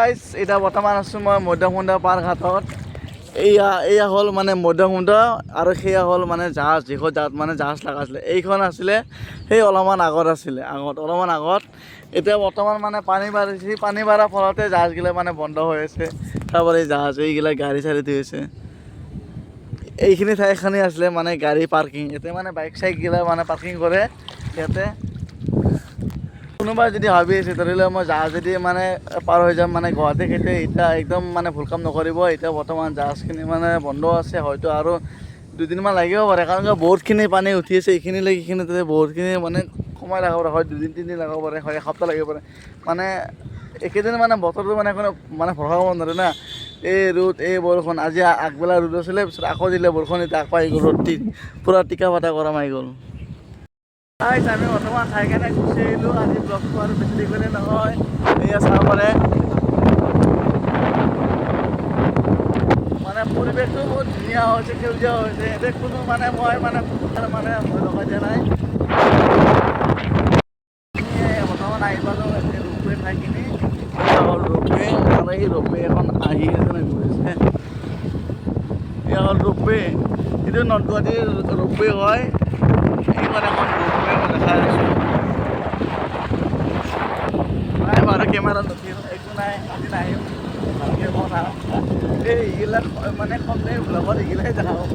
Guys এতিয়া বৰ্তমান আছোঁ মই মধ্যমুণ্ড পাৰ ঘাটত। এয়া হ'ল মানে মধ্যমুণ্ড আৰু সেয়া হ'ল মানে জাহাজ, যিখন জাহাজ মানে জাহাজ লগা আছিলে। এইখন আছিলে সেই অলপমান আগত আছিলে, অলপমান আগত। এতিয়া বৰ্তমান মানে পানী বাঢ়িছে, পানী বাঢ়াৰ ফলতে জাহাজগিলা মানে বন্ধ হৈ আছে। তাৰপৰা এই জাহাজ এইগিলা গাড়ী চাড়ী থৈ আছে। এইখিনি ঠাইখিনি আছিলে মানে গাড়ী পাৰ্কিং। ইয়াতে মানে বাইক চাইকগিলা মানে পাৰ্কিং কৰে ইয়াতে। কোনোবাই যদি ভাবি আছে ধৰি লওক মই জাহাজেদি মানে পাৰ হৈ যাম মানে গুৱাহাটী খেতি, এতিয়া একদম মানে ভুল কাম নকৰিব। এতিয়া বৰ্তমান জাহাজখিনি মানে বন্ধ আছে, হয়তো আৰু দুদিনমান লাগিব পাৰে, কাৰণ বহুতখিনি পানী উঠি আছে। এইখিনিলৈকে বহুতখিনি মানে সময় লাগিব পাৰে, হয় 2 দিন 3 দিন লাগিব পাৰে, হয় এসপ্তাহ লাগিব পাৰে। মানে এইকেইদিন মানে বতৰটো মানে কোনো মানে ভৰসা কৰিব নোৱাৰে না। এই ৰ'দ এই বৰষুণ, আজি আগবেলা ৰ'দ আছিলে, পিছত আকৌ দিলে বৰষুণ, এতিয়া আকৌ আহি গ'ল ৰ'দ দি পূৰা টিকা ফটা গৰম আহি গ'ল। আমি বৰ্তমান খাই কেনে গুচি আহিলোঁ। আজি ব্লগটো আৰু বেছি দীঘলীয়া নহয়, এয়া চাব পাৰে মানে পৰিৱেশটো বহুত ধুনীয়া হৈছে, সেউজীয়া হৈছে। এতিয়া কোনো মানে মই মানে মানে ভয় লগাই দিয়া নাই। বৰ্তমান আহি পালোঁ ৰোপৱে ঠাইখিনি। ৰোপৱে আৰু এই ৰোপৱে এখন আহি আছে গৈ আছে। এয়া হ'ল ৰোপৱে, এইটো নৰ্থ গুৱাহাটীৰ ৰোপৱে হয়। এইখন এখন ৰোপৱে মই দেখাই আছোঁ। নাই বাৰু কেমেৰা নুঠিল, একো নাই, আজি নাহিম ভালকৈ বনাম। এইগিলাক মানে কমপ্লেইন ব্লগত এইগিলাই দেখা হ'ব।